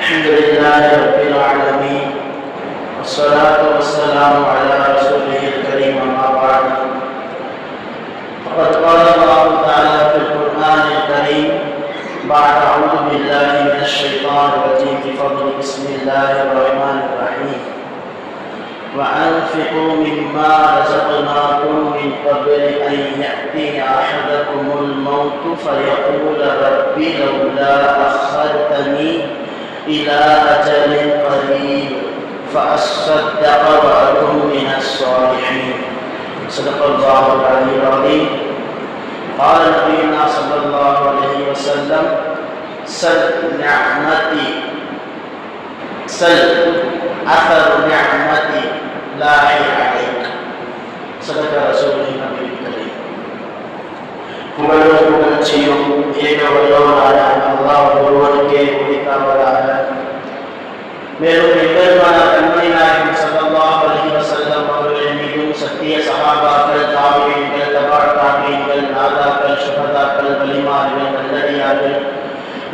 الحمد لله رب العالمين والصلاة والسلام على رسوله الكريم أما بعد فقد قال الله تعالى في القرآن الكريم بعد أعوذ بالله من الشيطان الرجيم بفضل بسم الله الرحمن الرحيم وأنفقوا مما رزقناكم من قبل أن يأتي أحدكم الموت فيقول رب لولا أخرتني إلى أجل قريب فأصدق وأكن من الصالحين صدق الله العلي العظيم. قال نبينا صلى الله عليه وسلم سل نعمتي سل أثر نعمتي لا عليك صدق رسوله النبي الكريم. புகழும் புகழ்ச்சியும் ஏகவல்லவனான அல்லாஹ் ஒருவனுக்கே உரித்தாவதாக. மேலும் எம்பெருமான கண்மணி நாயகம் ஸல்லல்லாஹு அலைஹி வஸல்லம் அவர்களின் மீதும் சத்திய சஹாபாக்கள், தாபீன்கள், தபா தாபீன்கள், நாதாக்கள், ஷுஹதாக்கள், வலிமார்கள், நல்லடியார்கள்,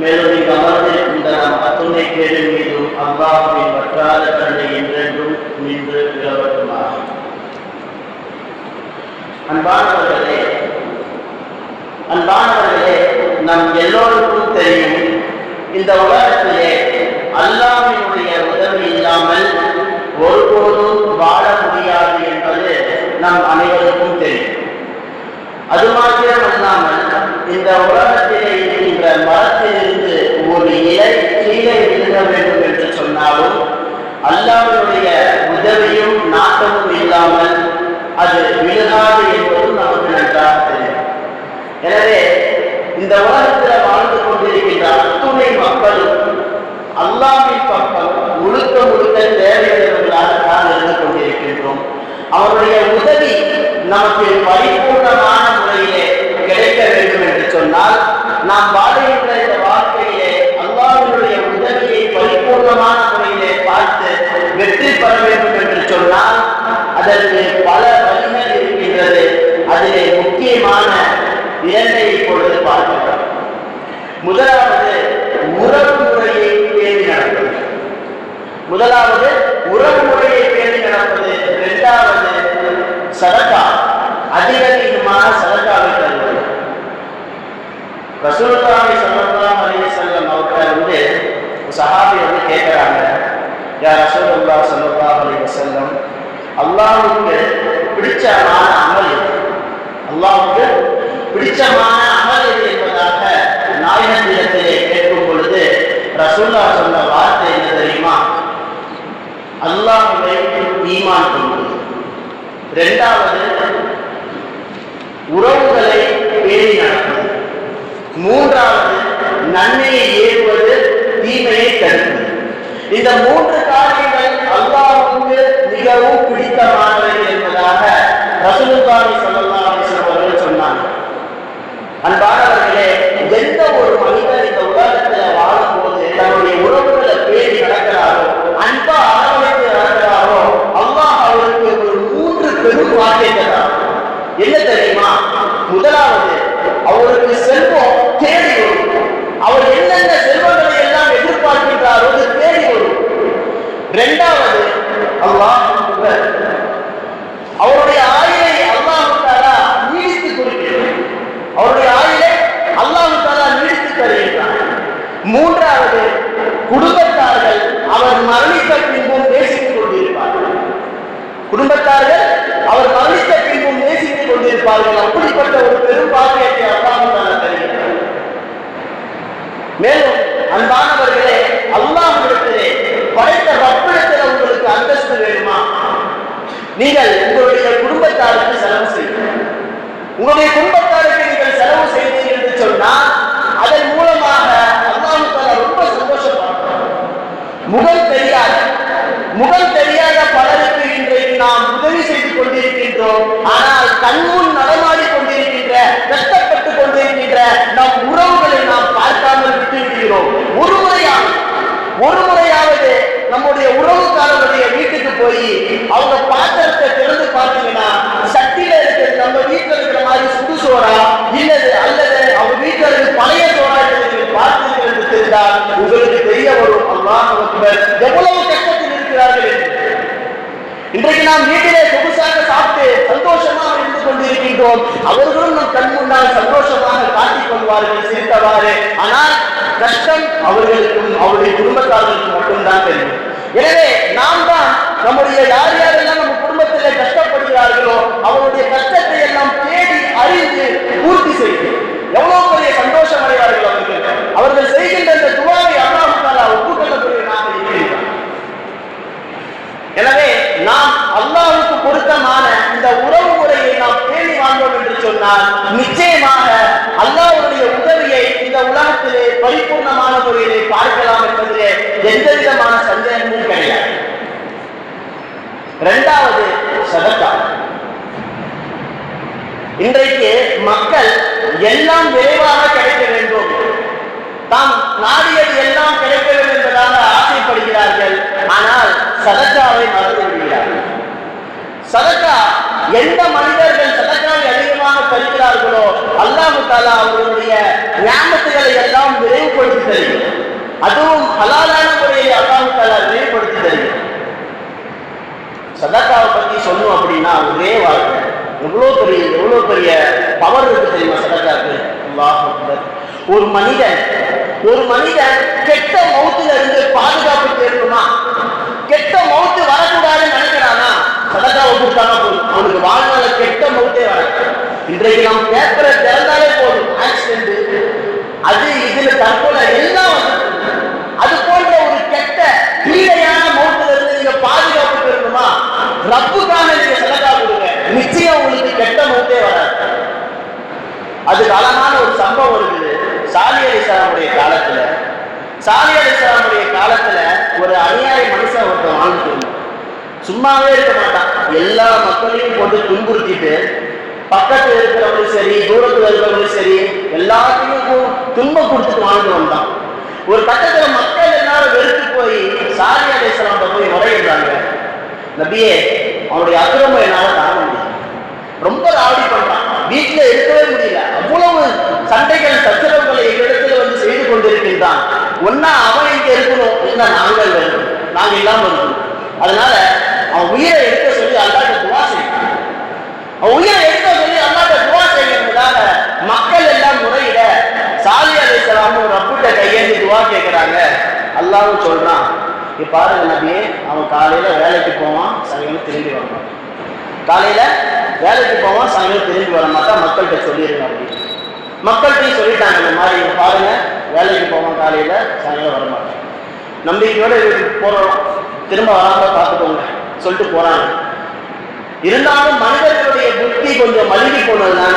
மேலும் இங்கு அமர்ந்திருக்கின்ற நம் அத்துணை பேரின் மீதும் அல்லாஹ்வின் வற்றாத கருணை என்றென்றும் நின்று நிலவட்டுமாக. அன்பானவர்களே, நம் எல்லோருக்கும் தெரியும், இந்த உலகத்திலே அல்லாஹ்வினுடைய உதவி இல்லாமல் ஒருபோதும் வாழ முடியாது என்பது நம் அனைவருக்கும் தெரியும். அது மாத்திரமல்லாமல் இந்த உலகத்திலே இருக்கின்ற மரத்திலிருந்து ஒரு இலை கீழே விழுக வேண்டும் என்று சொன்னாலும் அல்லாஹ்வினுடைய உதவியும் நாட்டமும் இல்லாமல் அது விழுகாது என்பதும் நமக்கு நன்றாக தெரியும். எனவே இந்த உலகத்தில் வாழ்ந்து கொண்டிருக்கின்ற அத்துணை மக்களும் அல்லாஹ்வின் பக்கம் முழுக்க முழுக்க தேவையுள்ளவர்களாக தான் இருந்து கொண்டிருக்கின்றோம். அவருடைய உதவி நமக்கு பரிபூர்ணமான முறையிலே கிடைக்க வேண்டும் என்று சொன்னால், நாம் வாழுகின்ற இந்த வாழ்க்கையிலே அல்லாஹ்வினுடைய உதவியை பரிபூர்ணமான முறையிலே பார்த்து வெற்றி பெற வேண்டும் என்று சொன்னால் அதற்கு பல வழிகள் இருக்கின்றது. அதிலே முக்கியமான இரண்டை இப்பொழுது பார்க்கிறோம். முதலாவது உறவு முறையை பேணி நடப்பது. இரண்டாவது சதகா, அதிகமான சதகாவை தருவது. ரசூலுல்லாஹி ஸல்லல்லாஹு அலைஹி வஸல்லம் அவர்கள் சஹாபி கேட்கிறாங்க, யா ரசூலுல்லாஹி ஸல்லல்லாஹு அலைஹி வஸல்லம், அல்லாஹ்வுக்கு பிடிச்சமான அமல் எது? அல்லாஹ்வுக்கு பிடிச்சமான அமல் எது என்பதாக நாயகத்திலே கேட்கும் பொழுது ரசூலுல்லாஹ் சொன்ன வார்த்தை என்ன தெரியுமா? அல்லாஹ்வை ஈமான் கொள்வது. இரண்டாவது உறவுகளை பேணி நடப்பது. மூன்றாவது நன்மையை ஏறுவது, தீமையை தடுப்பது. இந்த மூன்று காரியங்கள் அல்லாஹ்வுக்கு மிகவும் பிடித்தமானவை என்பதாக ரசூலுல்லாஹி ஸல்லல்லாஹு அலைஹி வஸல்லம் அவர்கள் சொன்னாங்க. அன்பானவர்களே, எந்த ஒரு மனிதன் இந்த உலகத்தில் வாழும்போது தன்னுடைய உறவுகளை பேணி நடக்கிறாரோ, அன்பா அரவணைத்து நடக்கிறாரோ, அல்லாஹ் அவருக்கு ஒரு மூன்று பெரும் வாக்கியங்கள். என்ன தெரியுமா? முதலாவது, அவருக்கு செல்வம் தேடி வரும். அவர் என்னென்ன செல்வங்களை எல்லாம் எதிர்பார்க்கின்றாரோ அது தேடி வரும். இரண்டாவது, அல்லாஹ் அவருடைய ஆயுளை அல்லாஹ் தஆலா நீடித்து கொடுக்கிறார். அவருடைய ஆயுளை அல்லாஹ் தஆலா நீடித்து தருகிறார். மூன்றாவது, குடும்பத்தார்கள் அவர் மரணித்த பின்பும் நேசித்துக் கொண்டிருப்பார்கள். குடும்பத்தார்கள் அவர் மரணித்த பின்பும் நேசித்துக் கொண்டிருப்பார்கள். அப்படிப்பட்ட ஒரு பெரும் பாக்கியத்தை அல்லாஹ் தஆலா தருகிறார். மேலும் அன்பானவர்களே, அல்லாஹ்விடத்திலே படைத்த ரப்பிடத்தில் உங்களுக்கு அந்தஸ்து வேணுமா? நீங்கள் உங்களுடைய குடும்பத்தாருக்கு செலவு செய்யுங்கள். உங்களுடைய குடும்பத்தாருக்கு நீங்கள் செலவு செய்தீர்கள் என்று சொன்னால் அதன் மூலமாக அல்லாஹ் தஆலா ரொம்ப சந்தோஷப்படுவார். முகம் தெரியாத பலருக்கு இன்றைக்கு நாம் உதவி செய்து கொண்டிருக்கின்றோம். ஆனால் கண்முன் நடமாடி கொண்டிருக்கின்ற, கஷ்டப்பட்டு கொண்டிருக்கின்ற நம் உறவுகளை நாம் பார்க்காமல் விட்டு விடுகிறோம். ஒரு முறையாவது நம்முடைய உறவுக்காரருடைய வீட்டுக்கு போய் அவங்க பாத்திரத்தை திறந்து பார்த்தீங்கன்னா சட்டியில இருக்கிறது நம்ம வீட்டில் இருக்கிற மாதிரி சுடு சோறா இல்லது அல்லது அவங்க வீட்டில் இருக்கிற பழைய சோறா பார்த்தீர்கள் என்று தெரிந்தால் உங்களுக்கு தெரிய வரும் அல்லாஹ் அக்பர் எவ்வளவு கஷ்டத்தில் இருக்கிறார்கள் என்று. இன்றைக்கு நாம் வீட்டிலே சொகுசாக சாப்பிட்டு சந்தோஷமாக இருந்து கொண்டிருக்கின்றோம். அவர்களும் நம் கண் முன்னால் சந்தோஷமாக காட்டிக் கொள்வார்கள் சிரித்தவாறு. ஆனால் கஷ்டம் அவர்களுக்கும் அவருடைய குடும்பத்தார்களுக்கும் மட்டும்தான் தெரியும். எனவே நாம் தான் நம்முடைய யார் யாரெல்லாம் நம்ம குடும்பத்திலே கஷ்டப்படுகிறார்களோ அவருடைய கஷ்டத்தை எல்லாம் தேடி அறிந்து பூர்த்தி செய்து எவ்வளவு பெரிய சந்தோஷம் அடைவார்கள் அவர்கள். அவர்கள் செய்கின்ற இந்த துவாவை அல்லாஹ் தஆலா ஒப்புக்கொள்ளக்கூடியவனாக இருக்கிறார். எனவே நாம் அல்லாஹ்வுக்கு பொருத்தமான இந்த உறவு முறையை நாம் பேணி வாழ்ந்தோம் என்று சொன்னால் நிச்சயமாக அல்லாஹ்வுடைய உதவியை இந்த உலகத்திலே பரிபூர்ணமான முறையிலே பார்க்கலாம் என்பதிலே எந்த விதமான சந்தேகமும் கிடையாது. இரண்டாவது சதகா. இன்றைக்கு மக்கள் எல்லாம் விரைவாக கிடைக்க வேண்டும், தாம் நாடியது எல்லாம் கிடைக்க வேண்டும் என்பதாக ஆசைப்படுகிறார்கள். ஆனால் சதகாவை மறந்து விடுகிறார்கள். சதகா எந்த மனிதர்கள் சதகாவை அதிகமாக தருகிறார்களோ அல்லாஹ் தஆலா அவர்களுடைய நியாமத்துகளை எல்லாம் விரைவுபடுத்தி தருகிறார். அதுவும் ஹலாலான முறையை அல்லாஹ் தஆலா விரைவுபடுத்தி தருகிறார். சதகாவை பத்தி சொல்லணும் அப்படின்னா ஒரே வார்த்தை, எவ்வளவு பெரிய பவர் இருக்கு தெரியுமா சதகாக்கு. அல்லாஹ் அக்பர். ஒரு மனிதன் கெட்ட மௌத்துல இருந்து பாதுகாப்பு தேடணுமா, கெட்ட மௌத்து வரக்கூடாதுன்னு நினைக்கிறானா சதகாவை கொடுத்தானா போதும், அவனுக்கு வாழ்நாள கெட்ட மௌத்தே வர. இன்றைக்கு நாம் பேப்பரை திறந்தாலே போதும் ஆக்சிடென்ட், அது இதுல தற்கொலை எல்லாம் வந்து. அது போன்ற ஒரு கெட்ட கீழையான மௌத்துல இருந்து நீங்க பாதுகாப்பு பெறணுமா, ரப்புக்காக நீங்க சதகா கொடுங்க, நிச்சயம் உங்களுக்கு கெட்ட மௌத்தே வராது. அதுக்கு அழகான ஒரு சம்பவம் இருக்குது. சாலி அலைஹிஸ்ஸலாமுடைய காலத்துல ஒரு அநியாய மனுஷன் ஒருத்தன் வாழ்ந்துட்டு இருந்தான். சும்மாவே இருக்க மாட்டான், எல்லா மக்களையும் போட்டு துன்புறுத்திட்டு பக்கத்துல இருக்கிறவங்களும் சரி தூரத்துல இருக்கிறவங்களும் சரி எல்லாத்தையும் துன்பம் கொடுத்துட்டு வாழ்ந்து வந்தான். ஒரு கட்டத்துல மக்கள் எல்லாரும் வெறுத்து போய் சாலி அலைஹிஸ்ஸலாம் போய் முறையிடுறாங்க, நபியே அவனுடைய அக்கிரமம் என்னால தாங்க முடியும், ரொம்ப ராவடி பண்றான், வீட்டுல இருக்கவே முடியல, அவ்வளவு சண்டைகள் சச்சரவுகளை எங்களிடத்துல வந்து செய்து கொண்டிருக்கின்றான், ஒன்னா அவன் இங்க இருக்கணும், இல்ல நாங்கள் இருக்கணும், நாங்க இல்லாம இருக்கணும், அதனால அவன் உயிரை எடுக்க சொல்லி அல்லாஹ்ட்ட துஆ செய்யணும், அவன் உயிரை எடுக்க சொல்லி அல்லாஹ்ட்ட துஆ செய்யறதுக்காக மக்கள் எல்லாம் முறையிட சாலி அலைஹிஸ்ஸலாம் ரப்புட்ட கையேந்தி துஆ கேட்கிறாங்க. அல்லாஹ்வும் சொல்றான், இப்ப பாருங்க நபியே, அவன் காலையில வேலைக்கு போவான், சாயங்காலம் திரும்பி வரணும், காலையில வேலைக்கு போவான், சாயங்காலம் திரும்பி வர மாட்டான், மக்கள்கிட்ட சொல்லிடுங்க அப்படின்னு. மக்கள்கிட்டையும் சொல்லிட்டாங்க, இந்த மாதிரி பாருங்க வேலைக்கு போவான், காலையில சாயங்காலம் வர மாட்டான், நம்பிக்கையோட போறோம், திரும்ப வராம பார்த்துக்கோங்க சொல்லிட்டு போறாங்க. இருந்தாலும் மனிதர்களுடைய புத்தி கொஞ்சம் மழுங்கி போனதுனால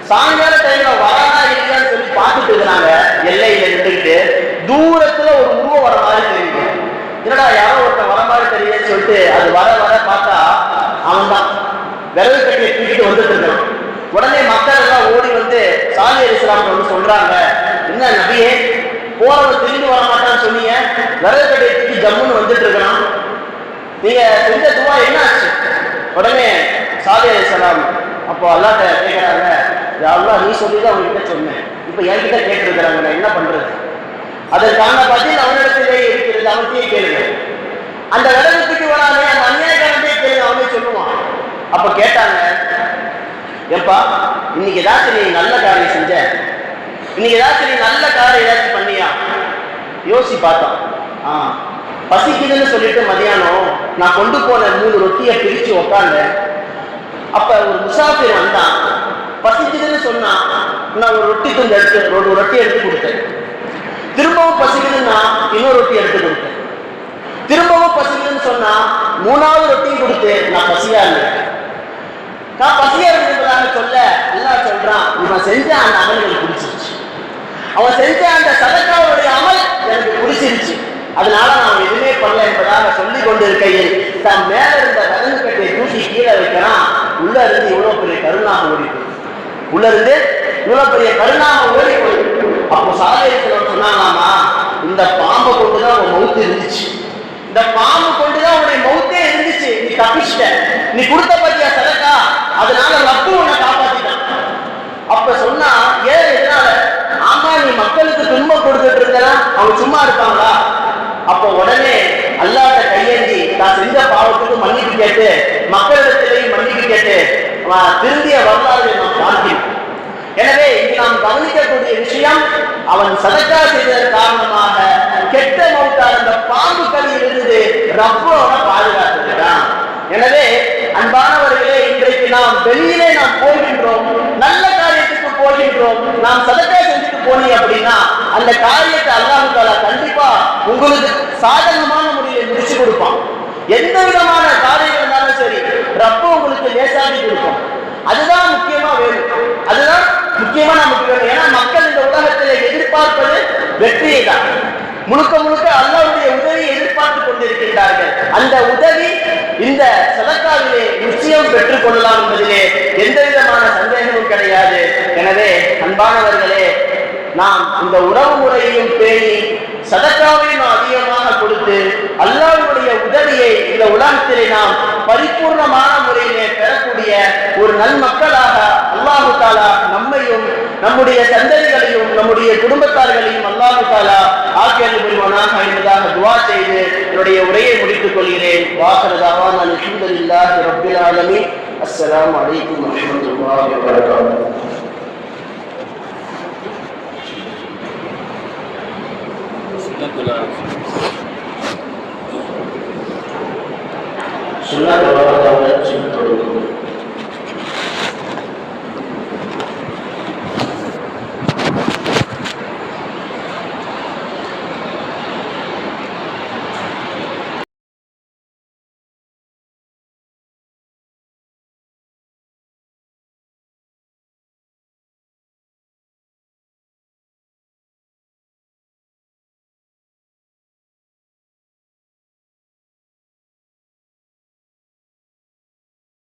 சாயங்கால டைம்ல வரானா இல்லையான்னு சொல்லி பார்த்துட்டு இருக்கிறாங்க. எல்லையில நின்றுக்கிட்டு தூரத்துல ஒரு உருவம் வர மாதிரி தெரியுது. என்னடா யாரோ ஒருத்தன் வர மாதிரி தெரியுதுன்னு சொல்லிட்டு அது வர பார்த்தா அவன் தான் விரவு கட்டியை தூக்கிட்டு வந்துட்டு இருக்கான். உடனே மக்கள் எல்லாம் ஓடி வந்து சாலி அலைஹிஸ்ஸலாம் வந்து சொல்றாங்க, என்ன நபியே போறவன் திரும்பி வர மாட்டான்னு சொன்னீங்க, விரவு கட்டியை தூக்கி ஜம்முன்னு வந்துட்டு இருக்கிறான், நீங்க செஞ்ச துவா என்ன ஆச்சு? உடனே சாலி அலைஹிஸ்ஸலாம் அப்போ அல்லாஹ்ட்ட கேட்கிறாங்க, அல்லாஹ் நீ சொல்லிதான் அவங்ககிட்ட சொன்னேன், இப்ப என்கிட்ட கேட்டிருக்கிறாங்க, நான் என்ன பண்றது? அதற்கான பதில் அவனிடத்திலே இருக்கிறது, அவன்கிட்டயே கேளுங்க. அந்த விரதத்துக்கு வராமே அந்த அநியாயக்காரனே கேளுங்க, அவனே சொல்லுவான். அப்ப கேட்டாங்க, ஏப்பா இன்னைக்கு ஏதாச்சும் நீ நல்ல காரியம் செஞ்ச, இன்னைக்கு ஏதாச்சும் நீ நல்ல காரியம் ஏதாச்சும் பண்ணியா? யோசி பார்த்தான். பசிக்குதுன்னு சொல்லிட்டு மதியானம் நான் கொண்டு போன 3 ரொட்டியை பிரிச்சு உட்காந்தேன். அப்ப ஒரு முசாஃபிர் வந்தான், பசிக்குதுன்னு சொன்னா நான் ஒரு ரொட்டி துண்டு எடுத்து ஒரு ரொட்டி எடுத்து கொடுத்தேன். திரும்பவும் பசிக்குதுன்னா இன்னொரு ரொட்டி எடுத்து கொடுத்தேன். திரும்பவும் பசிக்குதுன்னு சொன்னா 3வது ரொட்டியும் கொடுத்து நான் பசியா இருந்தேன். நான் பசியா இருந்ததாக சொல்ல அல்லாஹ் சொல்றான், இவன் செஞ்ச அந்த அமல் எனக்கு பிடிச்சிருச்சு, அவன் செஞ்ச அந்த சதகாவுடைய அமல் எனக்கு பிடிச்சிருச்சு, அதனால நான் எதுவுமே பண்ணல என்பதாக சொல்லி கொண்டு இருக்கையில் தன் மேல இருந்த விலங்கு கட்டையை தூக்கி கீழே வைக்கிறான். உள்ள இருந்து இவ்வளவு பெரிய கருணாக ஓடி போய் அப்போ சாலி அலைஹிஸ்ஸலாம் சொன்னாங்களாமா, இந்த பாம்பை கொண்டுதான் உன் மௌத்து இருந்துச்சு, இந்த பாம்பு கொண்டுதான் உன்னுடைய மௌத்தே இருந்துச்சு, நீ தப்பிச்சிட்ட, நீ கொடுத்த பத்தியா சதகா, அதனால ரப்பு உன்னை காப்பாத்திட்டான். அப்ப சொன்னா ஏன் எதனால? ஆமா நீ மக்களுக்கு துன்பம் கொடுத்துட்டு இருந்தா அவங்க சும்மா இருப்பாங்களா? அப்போ உடனே அல்லாஹ்ட்ட கையேந்தி தான் செஞ்ச பாவத்துக்கு மன்னிப்பு கேட்டு மக்களிடத்திலேயும் மன்னிப்பு கேட்டு திருந்திய வரலாறு நாம் பார்க்கிறோம். எனவே இங்கு நாம் கவனிக்கக்கூடிய விஷயம், அவன் சதக்கா செய்ததன் காரணமாக கெட்ட மௌத்தால் அந்த பாம்பு கடியிலிருந்து ரப்போட பாதுகாத்துக்கிறான். எனவே அன்பானவர்களே, இன்றைக்கு நாம் வெளியிலே நாம் போகின்றோம், நல்ல காரியத்துக்கு போகின்றோம், நாம் சதக்கா செஞ்சுட்டு போனீங்க அப்படின்னா அந்த காரியத்தை அல்லாஹ் தஆலா கண்டிப்பா உங்களுக்கு சாதகமான முறையில் முடிச்சு கொடுப்பான். எந்த விதமான காரியம் இருந்தாலும் சரி, ரப்ப உங்களுக்கு லேசாகி கொடுப்போம். அதுதான் முக்கியமா வேணும், அதுதான் முக்கியமா நமக்கு வேணும். ஏன்னா மக்கள் இந்த உலகத்திலே எதிர்பார்ப்பது வெற்றியை தான். முழுக்க முழுக்க அல்லாஹ்வுடைய உதவியை எதிர்பார்த்து கொண்டிருக்கின்றார்கள். அந்த உதவி இந்த சதக்காவிலே நிச்சயம் பெற்றுக் கொள்ளலாம் என்பதிலே எந்த விதமான சந்தேகமும் கிடையாது. எனவே அன்பானவர்களே, நாம் இந்த உறவு முறையையும் பேணி சதக்காவையும் அதிகமாக கொடுத்து அல்லாஹ்வுடைய உதவியை இந்த உலகத்திலே நாம் பரிபூர்ணமான முறையிலே பெறக்கூடிய ஒரு நன்மக்களாக அல்லாஹ் தஆலா நம்மையும் நம்முடைய சந்ததிகளையும் நம்முடைய குடும்பத்தார்களையும் அல்லாஹ் தஆலா ஆக்கியருள் புரிவானாக என்பதாக துஆ செய்து என்னுடைய உரையை முடித்துக் கொள்கிறேன். வாஹிரு தஅவானா அல்ஹம்துலில்லாஹி ரப்பில் ஆலமீன். அஸ்ஸலாமு அலைக்கும் வரஹ்மத்துல்லாஹி வபரகாத்துஹு. சுன்னத்துல் வல் ஜமாஅத்